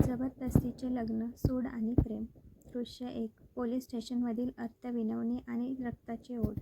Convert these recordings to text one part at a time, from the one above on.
जबरदस्तीचे लग्न, सूड आणि प्रेम. दृश्य 1. पोलीस स्टेशनमधील अर्थ विनवणी आणि रक्ताची ओढ.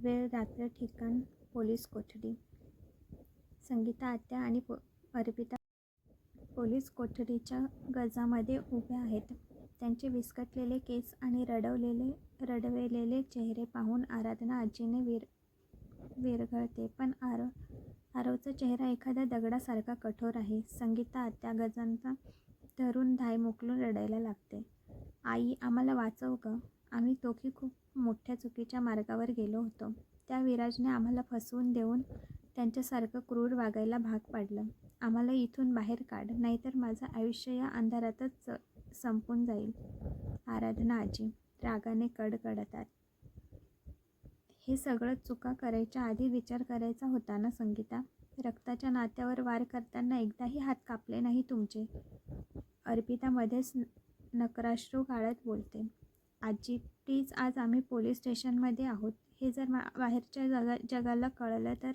वेळ रात्र, ठिकाण पोलीस कोठडी. संगीता आत्या आणि अर्पिता पोलीस कोठडीच्या गजामध्ये उभ्या आहेत. त्यांचे विस्कटलेले केस आणि रडवेलेले चेहरे पाहून आराधना आजीने विरघळते. पण आरवचा चेहरा एखाद्या दगडासारखा कठोर आहे. संगीता आत्या गजांना धरून धाय मोकलून रडायला लागते. आई, आम्हाला वाचव गं. आम्ही दोघी खूप मोठ्या चुकीच्या मार्गावर गेलो होतो. त्या विराजने आम्हाला फसवून देऊन त्यांच्यासारखं क्रूर वागायला भाग पाडलं. आम्हाला इथून बाहेर काढ, नाहीतर माझं आयुष्य या अंधारातच संपून जाईल. आराधना आजी रागाने कडकडतात. हे सगळं चुका करायच्या आधी विचार करायचा होता ना संगीता. रक्ताच्या नात्यावर वार करताना एकदाही हात कापले नाही तुमचे. अर्पिता मध्येच नकराश्रू गाळत बोलते. आजी प्लीज, आज आम्ही पोलीस स्टेशनमध्ये आहोत. हे जर बाहेरच्या जगाला कळलं तर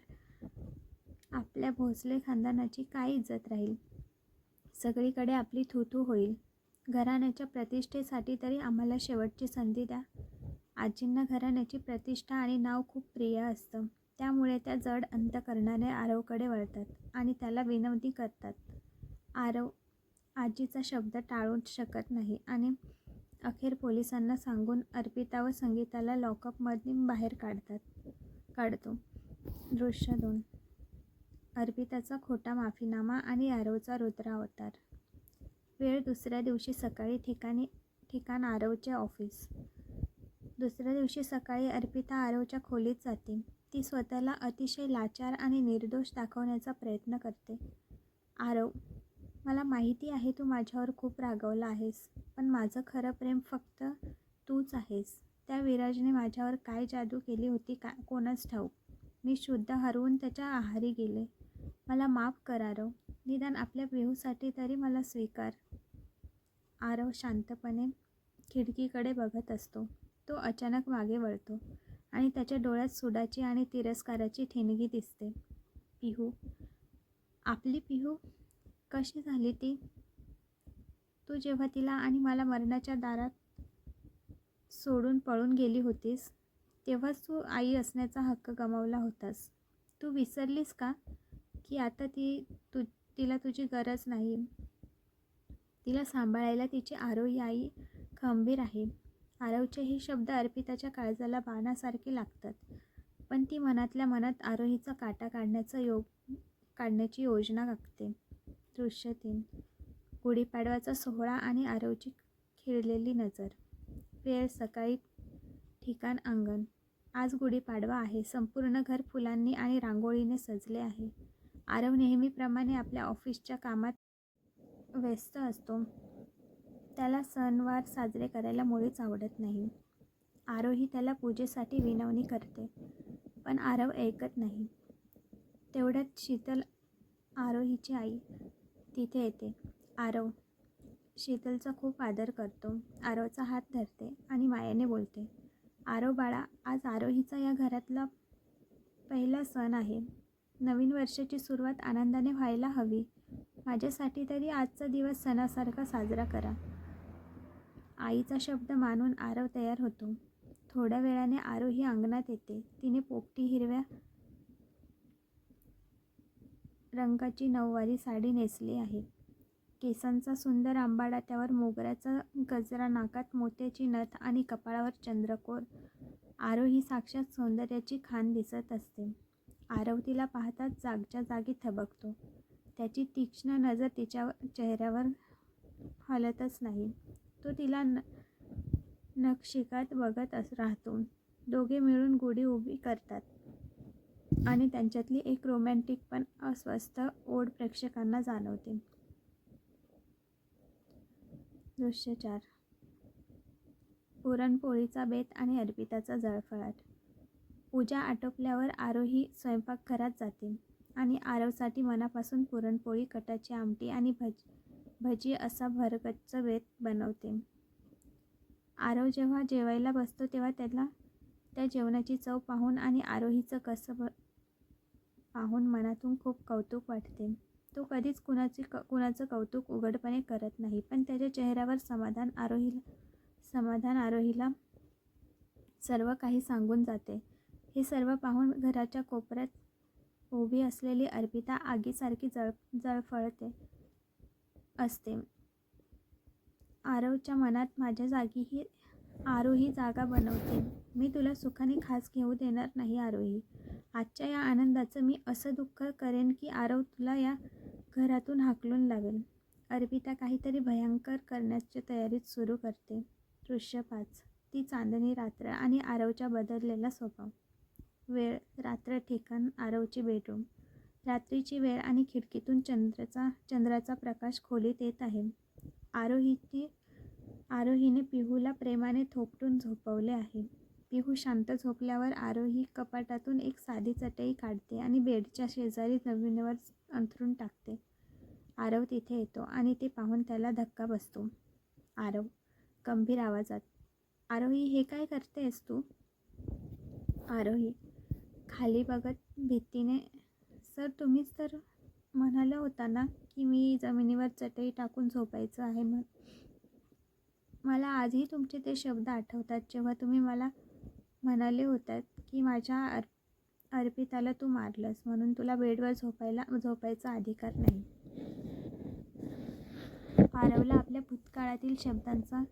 आपल्या भोसले खानदानाची काय इज्जत राहील. सगळीकडे आपली थू होईल. घराण्याच्या प्रतिष्ठेसाठी तरी आम्हाला शेवटची संधी द्या. आजींना घराण्याची प्रतिष्ठा आणि नाव खूप प्रिय असतं. त्यामुळे त्या जड अंतकरणाने आरवकडे वळतात आणि त्याला विनवणी करतात. आरव आजीचा शब्द टाळूच शकत नाही आणि अखेर पोलिसांना सांगून अर्पिता व संगीताला लॉकअपमधून बाहेर काढतो. दृश्य 2. अर्पिताचा खोटा माफीनामा आणि आरवचा रुद्रावतार. वेळ दुसऱ्या दिवशी सकाळी, ठिकाण आरवचे ऑफिस. दुसऱ्या दिवशी सकाळी अर्पिता आरवच्या खोलीत जाते. ती स्वतःला अतिशय लाचार आणि निर्दोष दाखवण्याचा प्रयत्न करते. आरव, मला माहिती आहे तू माझ्यावर खूप रागावला आहेस, पण माझं खरं प्रेम फक्त तूच आहेस. त्या विराजने माझ्यावर काय जादू केली होती कोणास ठाऊक. मी शुद्ध हरवून त्याच्या आहारी गेले. मला माफ कर आरव. निदान आपल्या पिहूसाठी तरी मला स्वीकार. आरव शांतपणे खिडकीकडे बघत असतो. तो अचानक मागे वळतो आणि त्याच्या डोळ्यात सुडाची आणि तिरस्काराची ठिणगी दिसते. पिहू, आपली पिहू कशी झाली ती? तू जेव्हा तिला आणि मला मरणाच्या दारात सोडून पळून गेली होतीस, तेव्हाच तू आई असण्याचा हक्क गमावला होतास. तू विसरलीस का की आता तिला तुझी गरज नाही. तिला सांभाळायला तिची आरोही आई खंबीर आहे. आरवचे हे शब्द अर्पिताच्या काळजाला बाणासारखे लागतात. पण ती मनातल्या मनात आरोहीचा काटा काढण्याची योजना आखते. दृश्य 3. गुढीपाडवाचा सोहळा आणि आरवची खिळलेली नजर. वेळ सकाळी, ठिकाण अंगण. आज गुढीपाडवा आहे. संपूर्ण घर फुलांनी आणि रांगोळीने सजले आहे. आरव नेहमीप्रमाणे आपल्या ऑफिसच्या कामात व्यस्त असतो. त्याला सणवार साजरे करायला मुळीच आवडत नाही. आरोही त्याला पूजेसाठी विनवणी करते, पण आरव ऐकत नाही. तेवढ्यात शीतल, आरोहीची आई, तिथे येते. आरव शीतलचा खूप आदर करतो. आरवचा हात धरते आणि मायाने बोलते. आरव बाळा, आज आरोहीचा या घरातला पहिला सण आहे. नवीन वर्षाची सुरुवात आनंदाने व्हायला हवी. माझ्यासाठी तरी आजचा दिवस सणासारखा साजरा करा. आईचा शब्द मानून आरव तयार होतो. थोड्या वेळाने आरोही अंगणात येते. तिने पोपटी हिरव्या रंगाची नऊवारी साडी नेसली आहे. केसांचा सुंदर आंबाडा, त्यावर मोगऱ्याचा गजरा, नाकात मोत्याची नथ आणि कपाळावर चंद्रकोर. आरोही साक्षात सौंदर्याची खान दिसत असते. आरव तिला पाहताच जागच्या जागी थबकतो. त्याची तीक्ष्ण नजर तिच्या चेहऱ्यावर हलतच नाही. तो तिला नखशिखात बघत राहतो. दोघे मिळून गुढी उभी करतात आणि त्यांच्यातली एक रोमॅन्टिक पण अस्वस्थ ओढ प्रेक्षकांना जाणवते. दृश्य 4. पुरणपोळीचा बेत आणि अर्पिताचा जळफळाट. पूजा आटोपल्यावर आरोही स्वयंपाकघरात जाते आणि आरवसाठी मनापासून पुरणपोळी, कटाची आमटी आणि भजी असा भरगच्च बेत बनवते. आरव जेव्हा जेवायला बसतो तेव्हा त्याला त्या जेवणाची चव पाहून आणि आरोहीचं कसं पाहून मनातून खूप कौतुक वाटते. तो कधीच कुणाचं कौतुक उघडपणे करत नाही, पण त्याच्या चेहऱ्यावर समाधान आरोहीला सर्व काही सांगून जाते. हे सर्व पाहून घराच्या कोपऱ्यात उभी असलेली अर्पिता आगीसारखी जळफळते असते. आरवच्या मनात माझ्या जागी ही आरोही जागा बनवते. मी तुला सुखाने खास घेऊ देणार नाही आरोही. आजच्या या आनंदाचं मी असं दुःख करेन की आरव तुला या घरातून हाकलून लावेल. अर्पिता काहीतरी भयंकर करण्याच्या तयारीत सुरू करते. दृश्य 5. ती चांदणी रात्र आणि आरवचा बदललेला स्वभाव. वेळ, रात्र, ठिकाण, आरवची बेडरूम. रात्रीची वेळ आणि खिडकीतून चंद्राचा प्रकाश खोलीत येत आहे. आरोहीने पिहूला प्रेमाने थोपटून झोपवले आहे. पिहू शांत झोपल्यावर आरोही कपाटातून एक साधी चटई काढते आणि बेडच्या शेजारी जमिनीवर अंथरून टाकते. आरव तिथे येतो आणि ते पाहून त्याला धक्का बसतो. आरव गंभीर आवाजात, आरोही हे काय करतेस तू? आरोही खाली बघत भीतीने, सर तुम्हीच तर म्हणाला होता ना की मी जमिनीवर चटई टाकून झोपायचं आहे. मला आजही तुमचे ते शब्द आठवतात जेव्हा तुम्ही मला म्हणाले होतात की माझ्या अर्पिताला तू मारलंस म्हणून तुला बेडवर झोपायचा अधिकार नाही. आरवला आपल्या भूतकाळातील शब्दांचा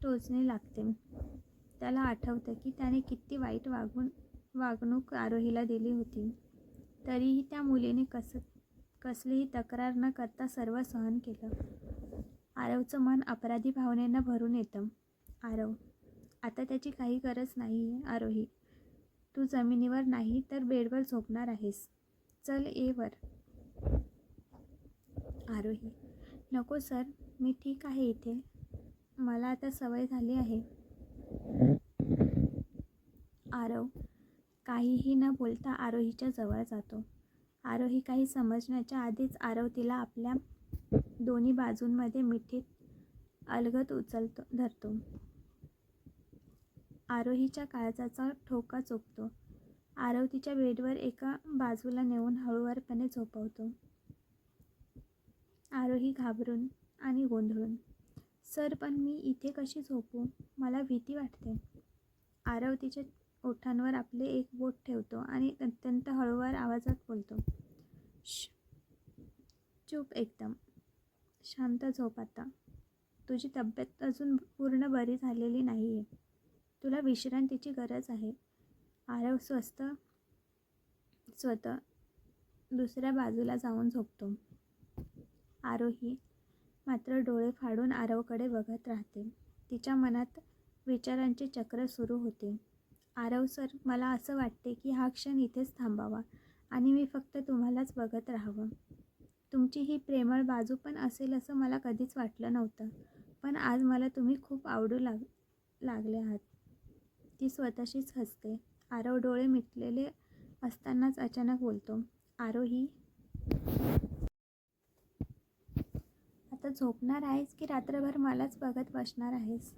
टोचणी लागते. त्याला आठवतं की त्याने किती वाईट वागणूक आरोहीला दिली होती. तरीही त्या मुलीने कसलीही तक्रार न करता सर्व सहन केलं. आरवचं मन अपराधी भावनेनं भरून येतं. आरव, आता त्याची काही गरज नाही आरोही. तू जमिनीवर नाही तर बेडवर झोपणार आहेस. चल ये वर. आरोही, नको सर, मी ठीक आहे इथे. मला आता सवय झाली आहे. आरव काहीही न बोलता आरोहीच्या जवळ जातो. आरोही काही समजण्याच्या आधीच आरव तिला आपल्या दोन्ही बाजूंमध्ये मिठीत अलगद धरतो. आरोहीच्या काळजाचा ठोका चुकतो. आरव तिच्या बेडवर एका बाजूला नेऊन हळूवारपणे झोपवतो. आरोही घाबरून आणि गोंधळून, सर पण मी इथे कशी झोपू? मला भीती वाटते. आरव तिच्या ओठांवर आपले एक बोट ठेवतो आणि अत्यंत हळूवार आवाजात बोलतो, श्श, चूप, एकदम शांत झोप आता. तुझी तब्येत अजून पूर्ण बरी झालेली नाही आहे. तुला विश्रांतीची गरज आहे. आरव स्वतः दुसऱ्या बाजूला जाऊन झोपतो. आरोही मात्र डोळे फाडून आरवकडे बघत राहते. तिच्या मनात विचारांचे चक्र सुरू होते. आरव सर, मला असं वाटते की हा क्षण इथेच थांबावा आणि मी फक्त तुम्हालाच बघत राहावं. तुमची ही प्रेमळ बाजू पण असेल असं मला कधीच वाटलं नव्हतं. पण आज मला तुम्ही खूप आवडू लागले आहात. ती स्वतःशीच हसते. आरव डोळे मिटलेले असतानाच अचानक बोलतो, आरोही, आता झोपणार आहेस की रात्रभर मलाच बघत बसणार आहेस?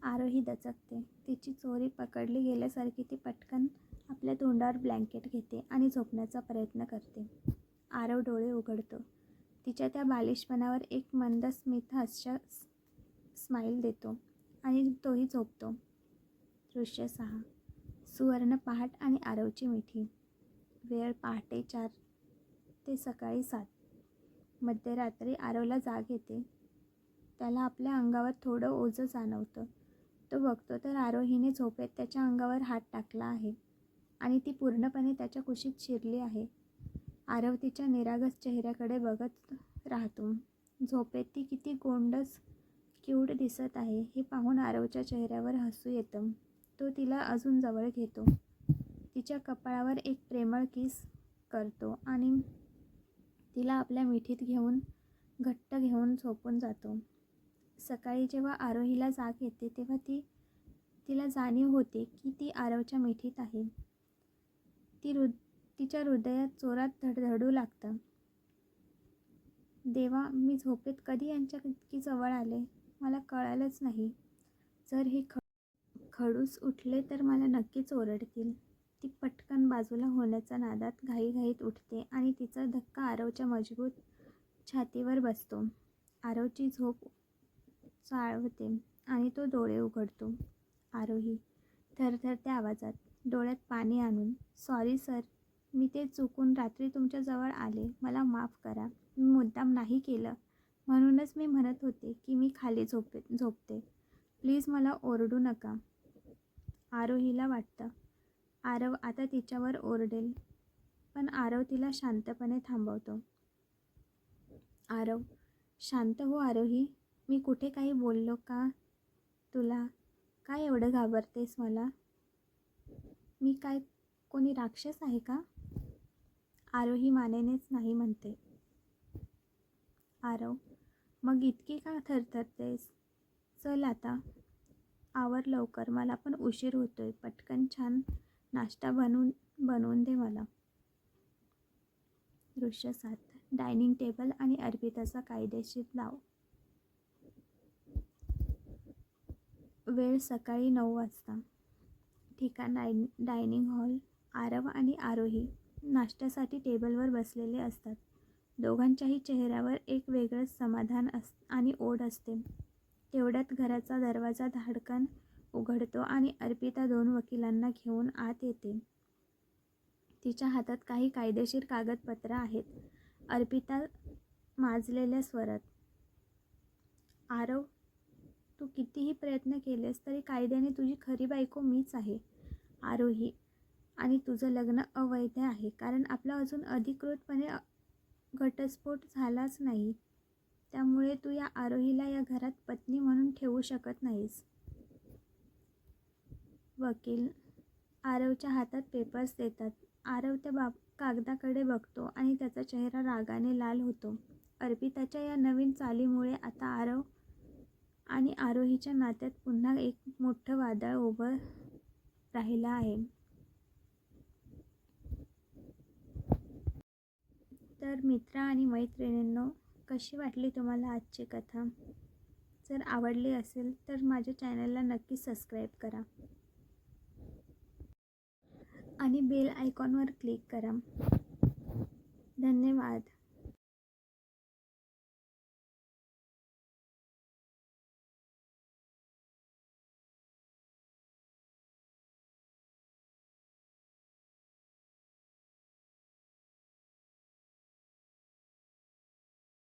आरोही दचकते. तिची चोरी पकडली गेल्यासारखी ती पटकन आपल्या तोंडावर ब्लँकेट घेते आणि झोपण्याचा प्रयत्न करते. आरव डोळे उघडतो. तिच्या त्या बालिशपणावर एक मंद स्मित स्माईल देतो आणि तोही झोपतो. दृश्य 6. सुवर्ण पहाट आणि आरवची मिठी. वेळ पहाटे 4 ते सकाळी 7. मध्यरात्री आरवला जाग येते. त्याला आपल्या अंगावर थोडं ओझं जाणवतं. तो बघतो तर आरोहीने झोपेत त्याच्या अंगावर हात टाकला आहे आणि ती पूर्णपणे त्याच्या कुशीत शिरली आहे. आरव तिच्या निरागस चेहऱ्याकडे बघत राहतो. झोपेत ती किती गोंडस क्यूट दिसत आहे हे पाहून आरवच्या चेहऱ्यावर हसू येतं. तो तिला अजून जवळ घेतो. तिच्या कपाळावर एक प्रेमळ किस करतो आणि तिला आपल्या मिठीत घट्ट घेऊन झोपून जातो. सकाळी जेव्हा आरोहीला जाग येते तेव्हा तिला जाणीव होते की ती आरवच्या मिठीत आहे. तिच्या हृदयात जोरात धडधडू लागतं. देवा, मी झोपेत कधी यांच्या इतकी जवळ आले? मला कळालंच नाही. जर हे खडूस उठले तर मला नक्कीच ओरडतील. ती पटकन बाजूला होण्याच्या नादात घाईघाईत उठते आणि तिचा धक्का आरवच्या मजबूत छातीवर बसतो. आरवची झोप चाळवते आणि तो डोळे उघडतो. आरोही थरथरत्या आवाजात, डोळ्यात पाणी आणून, "सॉरी सर, मी ते चुकून रात्री तुमच्याजवळ आले. मला माफ करा. मी मुद्दाम नाही केलं. म्हणूनच मी म्हणत होते की मी खाली झोपते. प्लीज मला ओरडू नका." आरोहीला वाटतं आरव आता तिच्यावर ओरडेल, पण आरव तिला शांतपणे थांबवतो. आरव, शांत हो आरोही. मी कुठे काही बोललो का तुला? काय एवढं घाबरतेस मला? मी काय कोणी राक्षस आहे का? आरोही मानेनेच नाही म्हणते. आरव, मग इतकी का थरथरतेस? चल आता आवर लवकर, मला पण उशीर होतोय. पटकन छान नाश्ता बनवून दे मला. दृश्य 7. डायनिंग टेबल आणि अर्पिताचा कायदेशीर डाव. वेळ सकाळी 9 वाजता. ठिकाण डायनिंग हॉल. आरव आणि आरोही नाश्त्यासाठी टेबलवर बसलेले असतात. दोघांच्याही चेहऱ्यावर एक वेगळंच समाधान आणि ओढ असते. तेवढ्यात घराचा दरवाजा धाडकन उघडतो आणि अर्पिता 2 वकिलांना घेऊन आत येते. तिच्या हातात काही कायदेशीर कागदपत्र आहेत. अर्पिता माजलेल्या स्वरात, आरव, तू कितीही प्रयत्न केलेस तरी कायद्याने तुझी खरी बायको मीच आहे. आरोही, आणि तुझं लग्न अवैध आहे कारण आपला अजून अधिकृतपणे घटस्फोट झालाच नाही. त्यामुळे तू या आरोहीला या घरात पत्नी म्हणून ठेवू शकत नाहीस. वकील आरवच्या हातात पेपर्स देतात. आरव त्या कागदाकडे बघतो आणि त्याचा चेहरा रागाने लाल होतो. अर्पिताच्या या नवीन चालीमुळे आता आरव आणि आरोहीच्या नात्यात पुन्हा एक मोठं वादळ उभं राहिलं आहे. तर मित्र आणि मैत्रिणींनो, कशी वाटली तुम्हाला आजची कथा? जर आवडली असेल तर माझ्या चॅनलला नक्की सबस्क्राईब करा आणि बेल आयकॉनवर क्लिक करा. धन्यवाद.